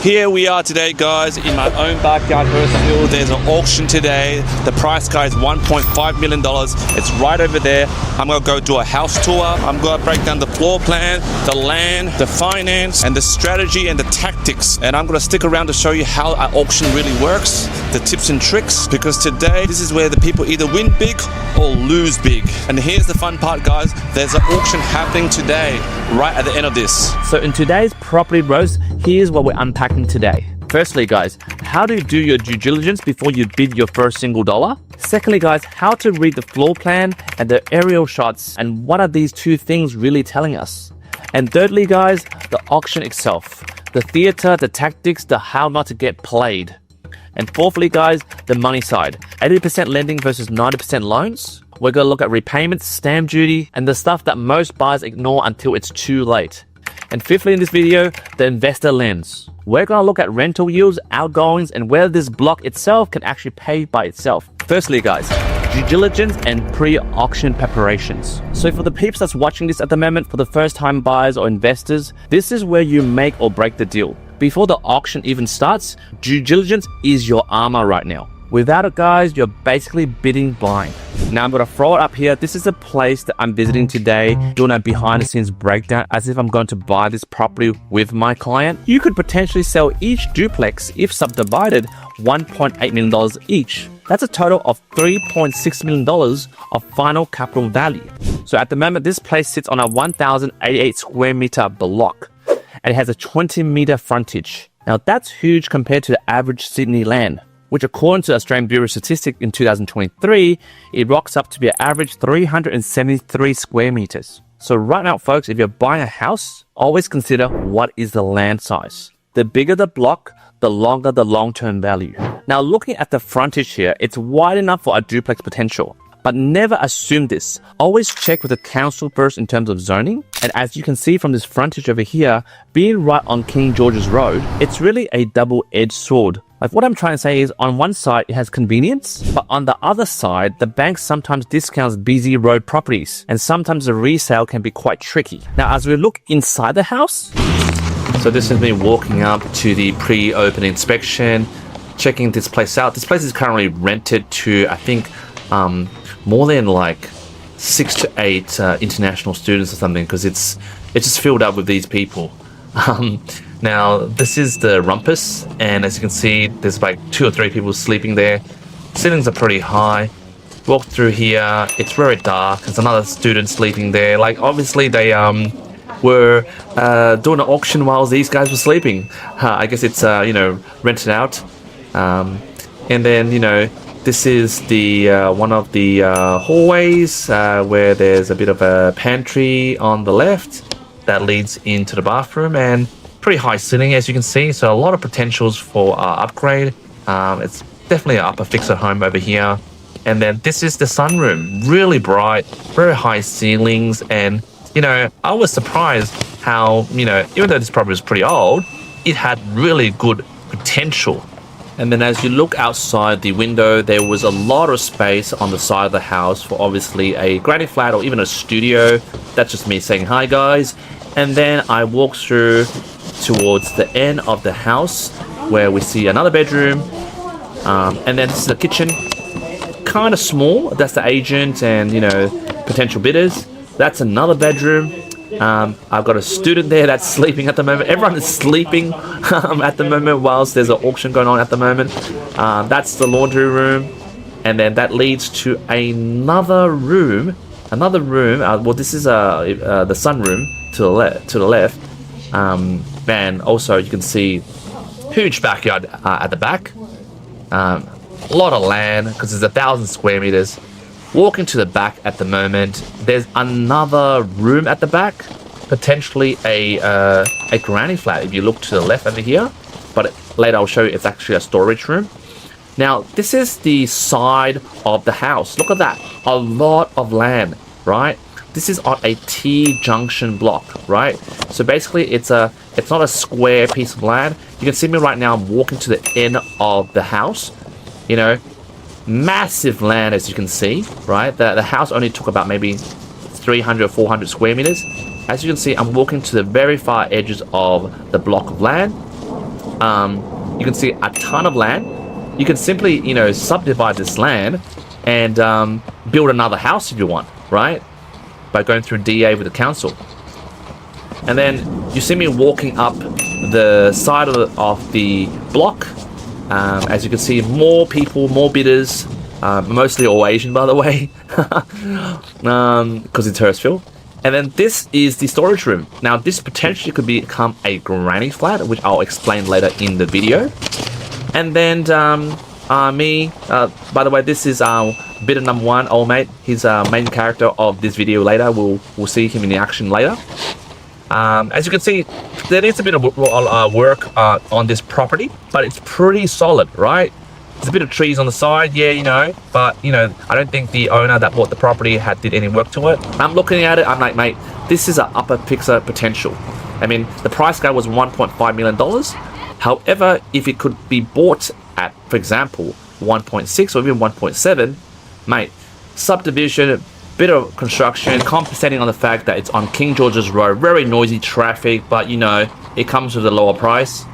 Here we are today, guys, in my own backyard, Hurstville. There's an auction today. The price, guys, $1.5 million. It's right over there. I'm gonna go do a house tour. I'm gonna break down the floor plan, the land, the finance, and the strategy and the tactics. And I'm gonna stick around to show you how our auction really works, the tips and tricks, because today, this is where the people either win big or lose big. And here's the fun part, guys. There's an auction happening today, right at the end of this. So in today's property roast, here's what we're unpacking today. Firstly, guys, how to do your due diligence before you bid your first single dollar. Secondly, guys, how to read the floor plan and the aerial shots, and what are these two things really telling us. And thirdly, guys, the auction itself, the theater, the tactics, the how not to get played. And fourthly, guys, the money side, 80% lending versus 90% loans. We're going to look at repayments, stamp duty, and the stuff that most buyers ignore until it's too late. And fifthly in this video, the investor lens. We're going to look at rental yields, outgoings, and whether this block itself can actually pay by itself. Firstly, guys, due diligence and pre-auction preparations. So for the peeps that's watching this at the moment, for the first-time buyers or investors, this is where you make or break the deal. Before the auction even starts, due diligence is your armor right now. Without it, guys, you're basically bidding blind. Now I'm going to throw it up here. This is a place that I'm visiting today, doing a behind the scenes breakdown as if I'm going to buy this property with my client. You could potentially sell each duplex, if subdivided, $1.8 million each. That's a total of $3.6 million of final capital value. So at the moment, this place sits on a 1,088 square meter block, and it has a 20-meter frontage. Now that's huge compared to the average Sydney land, which according to the Australian Bureau of Statistics in 2023, it rocks up to be an average 373 square meters. So right now, folks, if you're buying a house, always consider what is the land size. The bigger the block, the longer the long-term value. Now looking at the frontage here, it's wide enough for a duplex potential. But never assume this. Always check with the council first in terms of zoning. And as you can see from this frontage over here, being right on King George's Road, it's really a double-edged sword. Like what I'm trying to say is on one side, it has convenience, but on the other side, the bank sometimes discounts busy road properties, and sometimes the resale can be quite tricky. Now, as we look inside the house, so this is me walking up to the pre-open inspection, checking this place out. This place is currently rented to, I think, more than like 6 to 8 international students or something, because it's just filled up with these people. Now this is the rumpus, and as you can see, there's like 2 or 3 people sleeping there. Ceilings are pretty high. Walk through here, it's very dark. There's another student sleeping there. Like obviously they were doing an auction while these guys were sleeping. I guess it's rented out. And then this is the one of the hallways where there's a bit of a pantry on the left that leads into the bathroom, and pretty high ceiling as you can see, so a lot of potentials for upgrade. It's definitely an upper fixer home over here. And then this is the sunroom, really bright, very high ceilings, and I was surprised how even though this property is pretty old, it had really good potential. And then as you look outside the window, there was a lot of space on the side of the house for obviously a granny flat or even a studio. That's just me saying hi, guys. And then I walk through towards the end of the house where we see another bedroom. And then this is the kitchen. Kind of small. That's the agent and, potential bidders. That's another bedroom. I've got a student there that's sleeping at the moment. Everyone is sleeping at the moment whilst there's an auction going on at the moment. That's the laundry room, and then that leads to another room. Well, this is the sunroom to the left. And also you can see huge backyard at the back. A lot of land because there's 1,000 square meters. Walking to the back at the moment, there's another room at the back, potentially a granny flat if you look to the left over here, but later I'll show you it's actually a storage room. Now this is the side of the house. Look at that, a lot of land, right? This is on a T-junction block, right? So basically it's not a square piece of land. You can see me right now, I'm walking to the end of the house, massive land as you can see, right? The house only took about maybe 300 or 400 square meters. As you can see, I'm walking to the very far edges of the block of land. you can see a ton of land. You can simply, subdivide this land and build another house if you want, right? By going through DA with the council. And then you see me walking up the side of the block. As you can see, more people, more bidders, mostly all Asian, by the way, because it's Hurstville. And then this is the storage room. Now, this potentially could become a granny flat, which I'll explain later in the video. And then by the way, this is bidder number 1, old mate. He's main character of this video later. We'll see him in the action later. As you can see, there is a bit of work on this property, but it's pretty solid, right? There's a bit of trees on the side, yeah, but I don't think the owner that bought the property did any work to it. I'm looking at it, I'm like, mate, this is an upper pixel potential. I mean, the price guide was $1.5 million. However, if it could be bought at, for example, 1.6 or even 1.7, mate, subdivision, bit of construction, compensating on the fact that it's on King George's Road, very noisy traffic, but it comes with a lower price.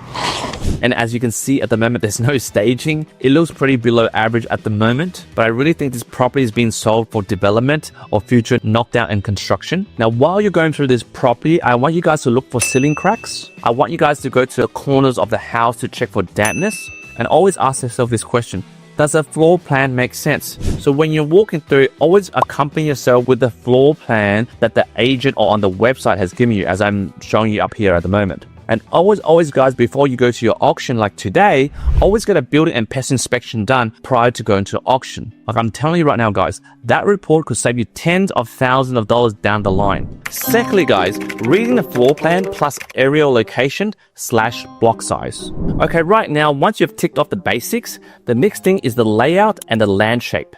And as you can see at the moment, there's no staging. It looks pretty below average at the moment, but I really think this property is being sold for development or future knockdown and construction. Now, while you're going through this property, I want you guys to look for ceiling cracks. I want you guys to go to the corners of the house to check for dampness, and always ask yourself this question: does a floor plan make sense? So when you're walking through, always accompany yourself with the floor plan that the agent or on the website has given you, as I'm showing you up here at the moment. And always, guys, before you go to your auction like today, always get a building and pest inspection done prior to going to auction. Like I'm telling you right now, guys, that report could save you tens of thousands of dollars down the line. Secondly, guys, reading the floor plan plus aerial location / block size. Okay, right now, once you've ticked off the basics, the next thing is the layout and the land shape.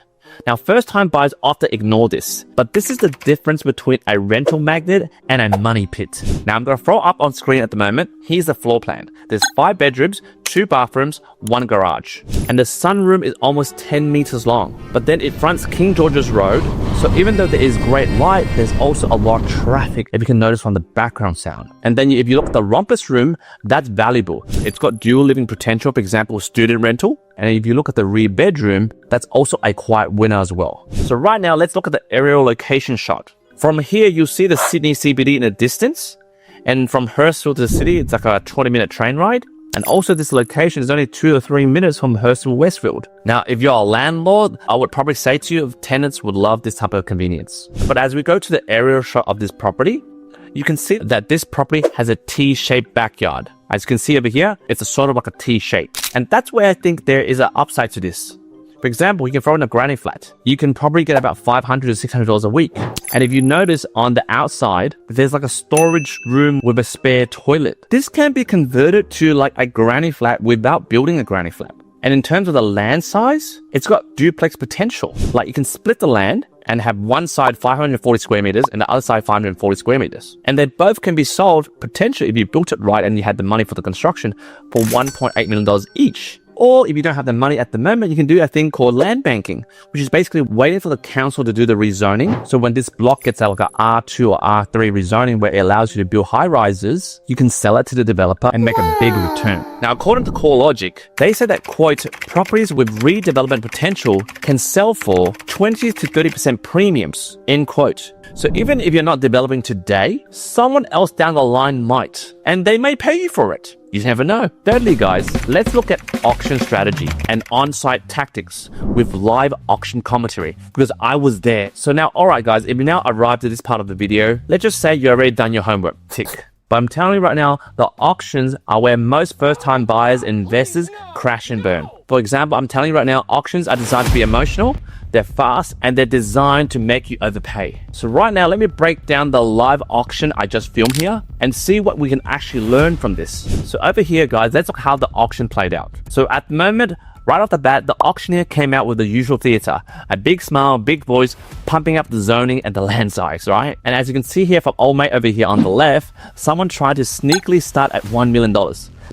Now, first-time buyers often ignore this, but this is the difference between a rental magnet and a money pit. Now, I'm going to throw up on screen at the moment. Here's the floor plan. There's 5 bedrooms, 2 bathrooms, 1 garage. And the sunroom is almost 10 meters long. But then it fronts King George's Road, so even though there is great light, there's also a lot of traffic, if you can notice from the background sound. And then if you look at the rumpus room, that's valuable. It's got dual living potential, for example, student rental. And if you look at the rear bedroom, that's also a quiet winner as well. So right now, let's look at the aerial location shot. From here, you'll see the Sydney CBD in the distance. And from Hurstville to the city, it's like a 20-minute train ride. And also this location is only 2 or 3 minutes from Hurstville Westfield. Now, if you're a landlord, I would probably say to you, tenants would love this type of convenience. But as we go to the aerial shot of this property, you can see that this property has a T-shaped backyard. As you can see over here, it's a sort of like a T shape. And that's where I think there is an upside to this. For example, you can throw in a granny flat. You can probably get about $500 to $600 a week. And if you notice on the outside, there's like a storage room with a spare toilet. This can be converted to like a granny flat without building a granny flat. And in terms of the land size, it's got duplex potential. Like you can split the land and have one side 540 square meters and the other side 540 square meters. And they both can be sold potentially if you built it right and you had the money for the construction for $1.8 million each. Or if you don't have the money at the moment, you can do a thing called land banking, which is basically waiting for the council to do the rezoning. So when this block gets like a R2 or R3 rezoning where it allows you to build high rises, you can sell it to the developer and make a big return. Now, according to CoreLogic, they say that, quote, properties with redevelopment potential can sell for 20 to 30% premiums, end quote. So even if you're not developing today, someone else down the line might, and they may pay you for it. You never know. Thirdly, guys, let's look at auction strategy and on-site tactics with live auction commentary, because I was there. So now, all right, guys, if you now arrived at this part of the video, let's just say you already done your homework. Tick. But I'm telling you right now, the auctions are where most first-time buyers and investors crash and burn. For example, I'm telling you right now, auctions are designed to be emotional, they're fast, and they're designed to make you overpay. So right now, let me break down the live auction I just filmed here and see what we can actually learn from this. So over here, guys, let's look how the auction played out. So at the moment, right off the bat, the auctioneer came out with the usual theater. A big smile, big voice, pumping up the zoning and the land size, right? And as you can see here from old mate over here on the left, someone tried to sneakily start at $1 million.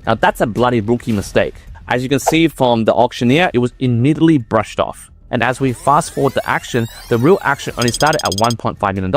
Now that's a bloody rookie mistake. As you can see from the auctioneer, it was immediately brushed off. And as we fast forward the action, the real action only started at $1.5 million.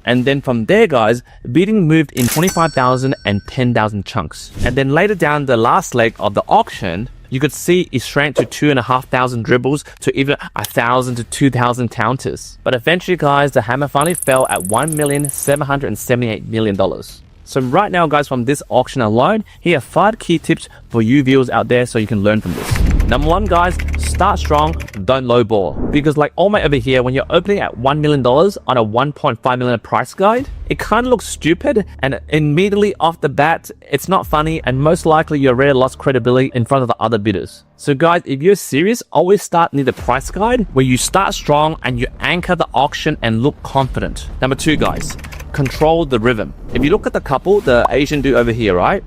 And then from there, guys, bidding moved in 25,000 and 10,000 chunks. And then later down the last leg of the auction, you could see it shrank to 2,500 dribbles to even 1,000 to 2,000 counters. But eventually, guys, the hammer finally fell at $1,778,000,000. So right now, guys, from this auction alone, here are 5 key tips for you viewers out there so you can learn from this. Number 1, guys, start strong, don't lowball. Because like all my over here, when you're opening at $1 million on a $1.5 million price guide, it kind of looks stupid, and immediately off the bat, it's not funny, and most likely you already lost credibility in front of the other bidders. So guys, if you're serious, always start near the price guide where you start strong and you anchor the auction and look confident. Number 2, guys, control the rhythm. If you look at the couple, the Asian dude over here, right?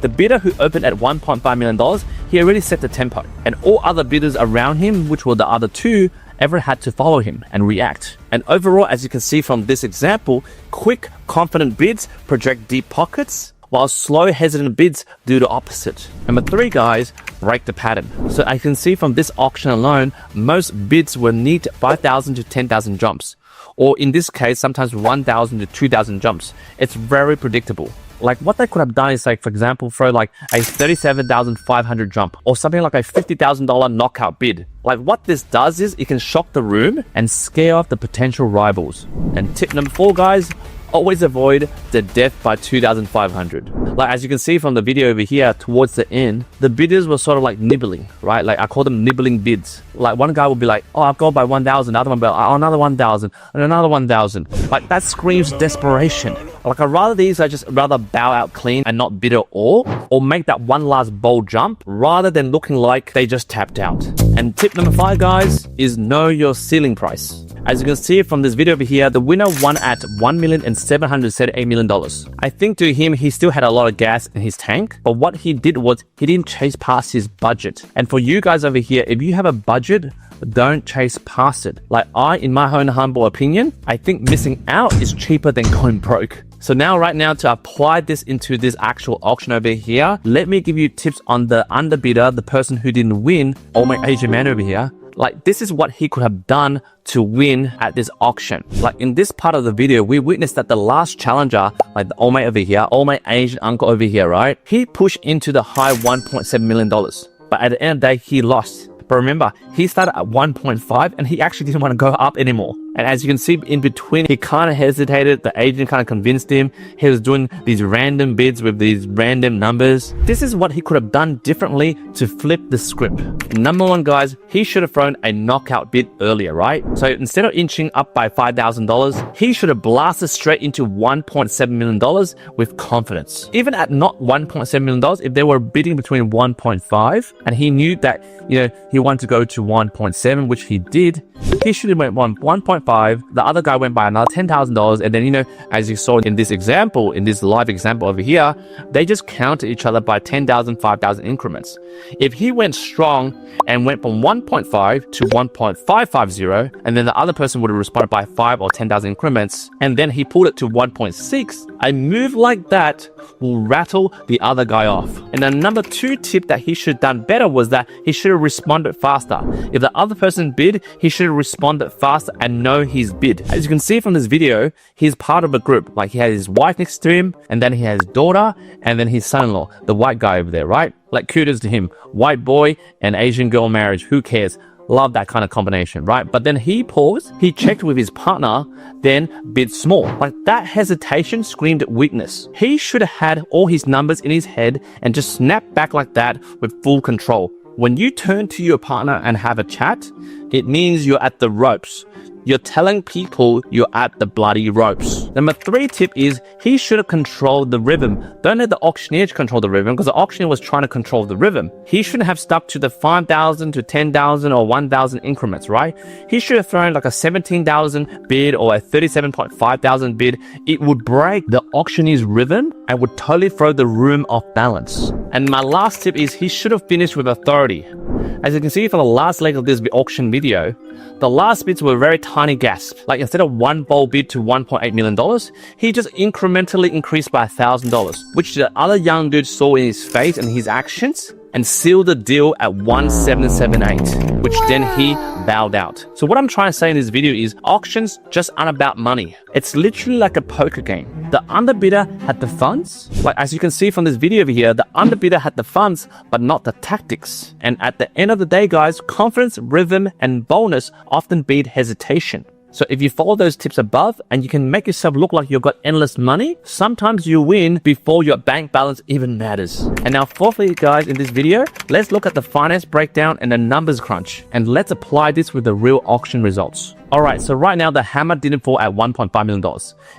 The bidder who opened at $1.5 million, he already set the tempo, and all other bidders around him, which were the other 2, ever had to follow him and react. And overall, as you can see from this example, quick, confident bids project deep pockets, while slow, hesitant bids do the opposite. Number 3, guys, break the pattern. So I can see from this auction alone, most bids were neat 5,000 to 10,000 jumps, or in this case, sometimes 1,000 to 2,000 jumps. It's very predictable. Like what they could have done is, like, for example, throw like a 37,500 jump or something like a $50,000 knockout bid. Like what this does is it can shock the room and scare off the potential rivals. And tip number 4, guys, always avoid the death by 2,500. Like as you can see from the video over here towards the end, the bidders were sort of like nibbling, right? Like I call them nibbling bids. Like one guy will be like, oh, I've gone by 1,000. Another one will be like, oh, another 1,000 and another 1,000. Like that screams desperation. Like I'd rather rather bow out clean and not bid at all, or make that one last bold jump rather than looking like they just tapped out. And tip number 5, guys, is know your ceiling price. As you can see from this video over here, the winner won at $1,778,000,000. I think to him, he still had a lot of gas in his tank, but what he did was he didn't chase past his budget. And for you guys over here, if you have a budget, don't chase past it. Like in my own humble opinion, I think missing out is cheaper than going broke. So now, right now, to apply this into this actual auction over here, let me give you tips on the underbidder, the person who didn't win, or my Asian man over here. Like this is what he could have done to win at this auction. Like in this part of the video, we witnessed that the last challenger, like the old mate over here, old mate Asian uncle over here, right? He pushed into the high $1.7 million. But at the end of the day, he lost. But remember, he started at 1.5 and he actually didn't want to go up anymore. And as you can see in between, he kind of hesitated. The agent kind of convinced him. He was doing these random bids with these random numbers. This is what he could have done differently to flip the script. Number 1, guys, he should have thrown a knockout bid earlier, right? So instead of inching up by $5,000, he should have blasted straight into $1.7 million with confidence. Even at not $1.7 million, if they were bidding between 1.5 and he knew that, he wanted to go to 1.7, which he did, he should have went 1.5. The other guy went by another $10,000, and then as you saw in this example, in this live example over here, they just counted each other by 10,000, 5,000 increments. If he went strong and went from 1.5 to 1.550, and then the other person would have responded by 5 or 10,000 increments, and then he pulled it to 1.6, a move like that will rattle the other guy off. And the number 2 tip that he should have done better was that he should have responded faster. If the other person bid, he should have responded faster and know his bid. As you can see from this video, he's part of a group. Like he has his wife next to him, and then he has his daughter, and then his son-in-law, the white guy over there, right? Like kudos to him. White boy and Asian girl marriage, who cares? Love that kind of combination, right? But then he paused, he checked with his partner, then bid small. Like that hesitation screamed weakness. He should have had all his numbers in his head and just snapped back like that with full control. When you turn to your partner and have a chat, it means you're at the ropes. You're telling people you're at the bloody ropes. Number 3 tip is he should have controlled the rhythm. Don't let the auctioneer control the rhythm, because the auctioneer was trying to control the rhythm. He shouldn't have stuck to the 5,000 to 10,000 or 1,000 increments, right? He should have thrown like a 17,000 bid or a 37,500 bid. It would break the auctioneer's rhythm and would totally throw the room off balance. And my last tip is he should have finished with authority. As you can see from the last leg of this auction video, the last bids were very tiny gasps. Like instead of one bold bid to $1.8 million, he just incrementally increased by $1,000, which the other young dude saw in his face and his actions and sealed the deal at 1,778, which then he bowed out. So what I'm trying to say in this video is auctions just aren't about money. It's literally like a poker game. The underbidder had the funds. Like as you can see from this video over here, the underbidder had the funds, but not the tactics. And at the end of the day, guys, confidence, rhythm, and boldness often beat hesitation. So if you follow those tips above and you can make yourself look like you've got endless money, sometimes you win before your bank balance even matters. And now fourthly, guys, in this video, let's look at the finance breakdown and the numbers crunch. And let's apply this with the real auction results. Alright, so right now the hammer didn't fall at $1.5 million.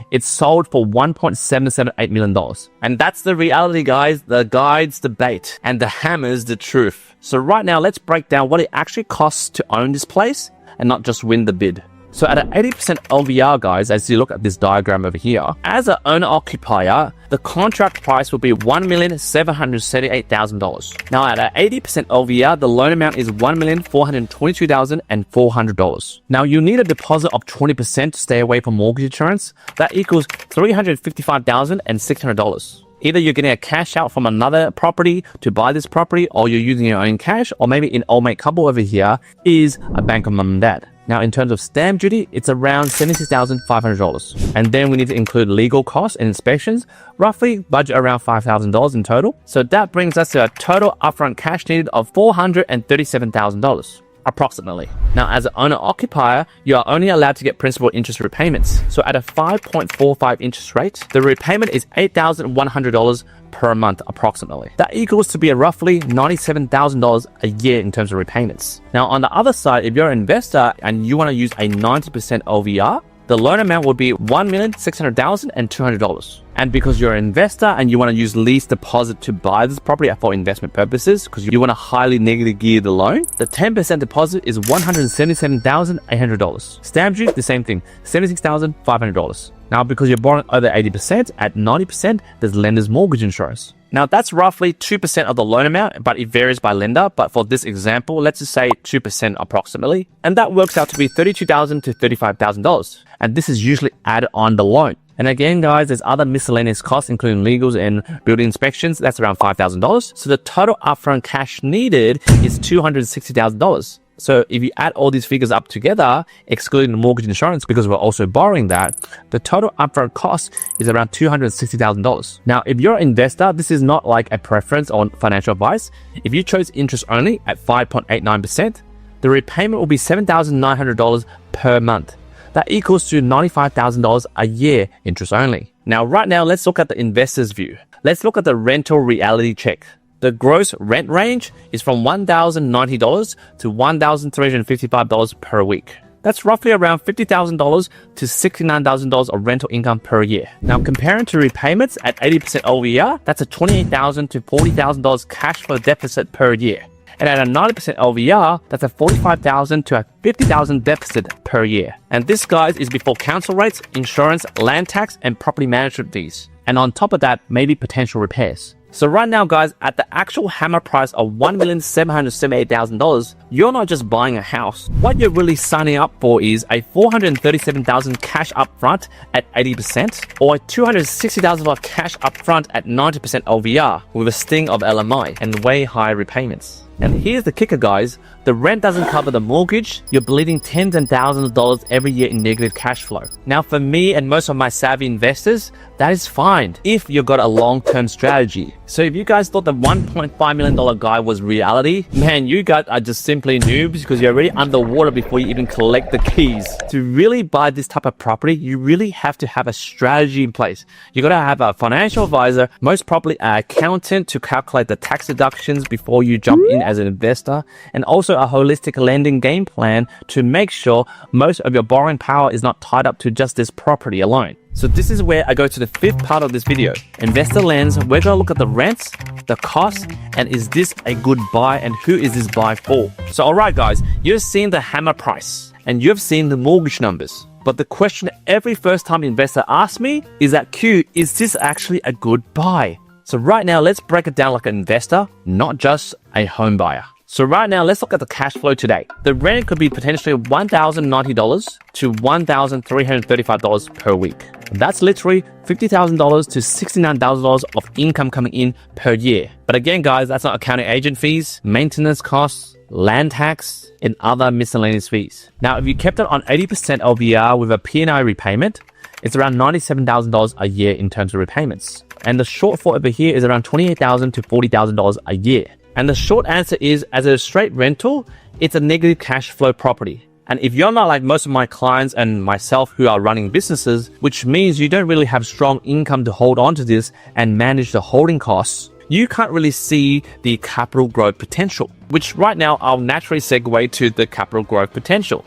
It sold for $1.778 million. And that's the reality, guys. The guide's the bait and the hammer's the truth. So right now, let's break down what it actually costs to own this place and not just win the bid. So at an 80% LVR, guys, as you look at this diagram over here, as an owner-occupier, the contract price will be $1,778,000. Now at an 80% LVR, the loan amount is $1,422,400. Now you need a deposit of 20% to stay away from mortgage insurance. That equals $355,600. Either you're getting a cash out from another property to buy this property, or you're using your own cash, or maybe in old mate couple over here is a bank of mum and dad. Now, in terms of stamp duty, it's around $76,500. And then we need to include legal costs and inspections, roughly budget around $5,000 in total. So that brings us to a total upfront cash needed of $437,000. Approximately. Now, as an owner-occupier, you are only allowed to get principal interest repayments. So at a 5.45 interest rate, the repayment is $8,100 per month approximately. That equals to be roughly $97,000 a year in terms of repayments. Now, on the other side, if you're an investor and you want to use a 90% LVR, the loan amount would be $1,600,200. And because you're an investor and you want to use lease deposit to buy this property for investment purposes, because you want to highly negatively gear the loan, the 10% deposit is $177,800. Stamp duty, the same thing, $76,500. Now, because you're borrowing over 80%, at 90%, there's lender's mortgage insurance. Now, that's roughly 2% of the loan amount, but it varies by lender. But for this example, let's just say 2% approximately. And that works out to be $32,000 to $35,000. And this is usually added on the loan. And again, guys, there's other miscellaneous costs, including legals and building inspections. That's around $5,000. So the total upfront cash needed is $260,000. So if you add all these figures up together, excluding the mortgage insurance, because we're also borrowing that, the total upfront cost is around $260,000. Now, if you're an investor, this is not like a preference on financial advice. If you chose interest only at 5.89%, the repayment will be $7,900 per month. That equals to $95,000 a year interest only. Now, right now, let's look at the investor's view. Let's look at the rental reality check. The gross rent range is from $1,090 to $1,355 per week. That's roughly around $50,000 to $69,000 of rental income per year. Now, comparing to repayments at 80% LVR, that's a $28,000 to $40,000 cash flow deficit per year. And at a 90% LVR, that's a $45,000 to a $50,000 deficit per year. And this, guys, is before council rates, insurance, land tax, and property management fees. And on top of that, maybe potential repairs. So right now, guys, at the actual hammer price of $1,778,000, you're not just buying a house. What you're really signing up for is a $437,000 cash upfront at 80%, or a $260,000 cash upfront at 90% LVR with a sting of LMI and way higher repayments. And here's the kicker, guys. The rent doesn't cover the mortgage. You're bleeding tens and thousands of dollars every year in negative cash flow. Now, for me and most of my savvy investors, that is fine if you've got a long-term strategy. So if you guys thought the $1.5 million guy was reality, man, you guys are just simply noobs because you're already underwater before you even collect the keys. To really buy this type of property, you really have to have a strategy in place. You got to have a financial advisor, most probably an accountant to calculate the tax deductions before you jump in as an investor, and also a holistic lending game plan to make sure most of your borrowing power is not tied up to just this property alone. So this is where I go to the fifth part of this video. Investor lens, we're going to look at the rents, the costs, and is this a good buy and who is this buy for? So alright guys, you've seen the hammer price and you've seen the mortgage numbers. But the question every first time investor asks me is that Q, is this actually a good buy? So right now, let's break it down like an investor, not just a home buyer. So right now, let's look at the cash flow today. The rent could be potentially $1,090 to $1,335 per week. That's literally $50,000 to $69,000 of income coming in per year. But again, guys, that's not accounting agent fees, maintenance costs, land tax, and other miscellaneous fees. Now, if you kept it on 80% LVR with a P&I repayment, it's around $97,000 a year in terms of repayments. And the shortfall over here is around $28,000 to $40,000 a year. And the short answer is, as a straight rental, it's a negative cash flow property. And if you're not like most of my clients and myself who are running businesses, which means you don't really have strong income to hold on to this and manage the holding costs, you can't really see the capital growth potential, which right now I'll naturally segue to the capital growth potential.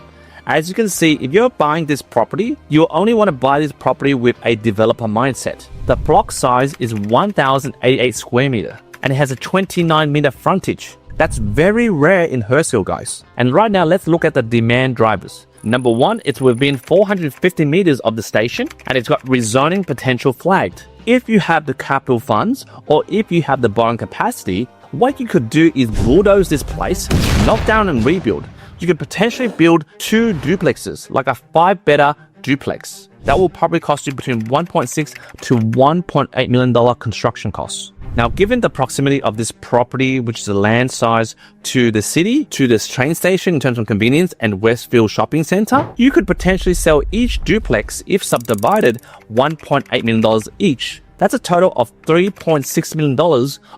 As you can see, if you're buying this property, you only want to buy this property with a developer mindset. The block size is 1,088 square meter and it has a 29 meter frontage. That's very rare in Hurstville, guys. And right now, let's look at the demand drivers. Number one, it's within 450 meters of the station and it's got rezoning potential flagged. If you have the capital funds or if you have the borrowing capacity, what you could do is bulldoze this place, knock down and rebuild. You could potentially build 2 duplexes, like a 5-bedder duplex. That will probably cost you between $1.6 to $1.8 million construction costs. Now, given the proximity of this property, which is the land size, to the city, to this train station in terms of convenience and Hurstville shopping center, you could potentially sell each duplex, if subdivided, $1.8 million each. That's a total of $3.6 million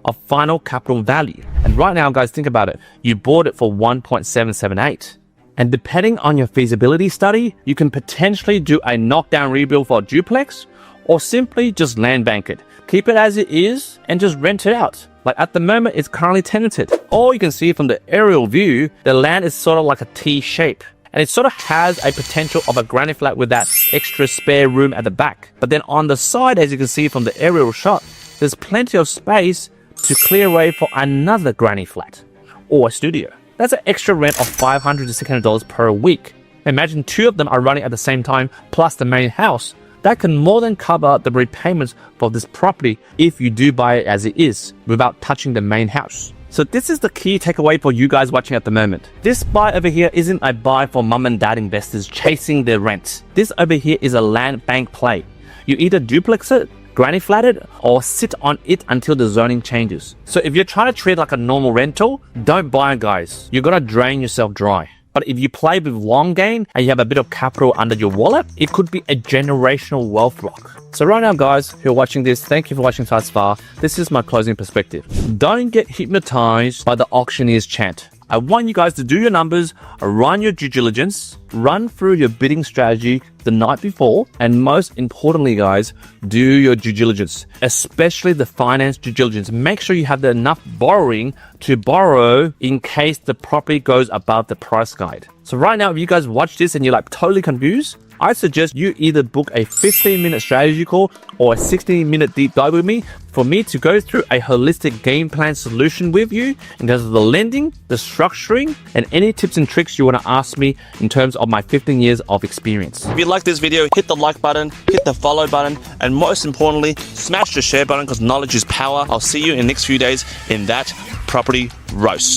of final capital value. And right now, guys, think about it. You bought it for $1.778. And depending on your feasibility study, you can potentially do a knockdown rebuild for a duplex or simply just land bank it. Keep it as it is and just rent it out. Like at the moment, it's currently tenanted. Or you can see from the aerial view, the land is sort of like a T shape. And it sort of has a potential of a granny flat with that extra spare room at the back. But then on the side, as you can see from the aerial shot, there's plenty of space to clear away for another granny flat or a studio. That's an extra rent of $500 to $600 per week. Imagine 2 of them are running at the same time, plus the main house. That can more than cover the repayments for this property if you do buy it as it is, without touching the main house. So this is the key takeaway for you guys watching at the moment. This buy over here isn't a buy for mum and dad investors chasing their rent. This over here is a land bank play. You either duplex it, granny flat it, or sit on it until the zoning changes. So if you're trying to treat it like a normal rental, don't buy it, guys. You're gonna drain yourself dry. But if you play with long game and you have a bit of capital under your wallet, it could be a generational wealth rock. So right now, guys who are watching this, thank you for watching thus far. This is my closing perspective. Don't get hypnotized by the auctioneer's chant. I want you guys to do your numbers, run your due diligence, run through your bidding strategy the night before, and most importantly, guys, do your due diligence, especially the finance due diligence. Make sure you have enough borrowing to borrow in case the property goes above the price guide. So right now, if you guys watch this and you're like totally confused, I suggest you either book a 15-minute strategy call or a 16-minute deep dive with me for me to go through a holistic game plan solution with you in terms of the lending, the structuring, and any tips and tricks you want to ask me in terms of my 15 years of experience. If you like this video, hit the like button, hit the follow button, and most importantly, smash the share button because knowledge is power. I'll see you in the next few days in that property roast.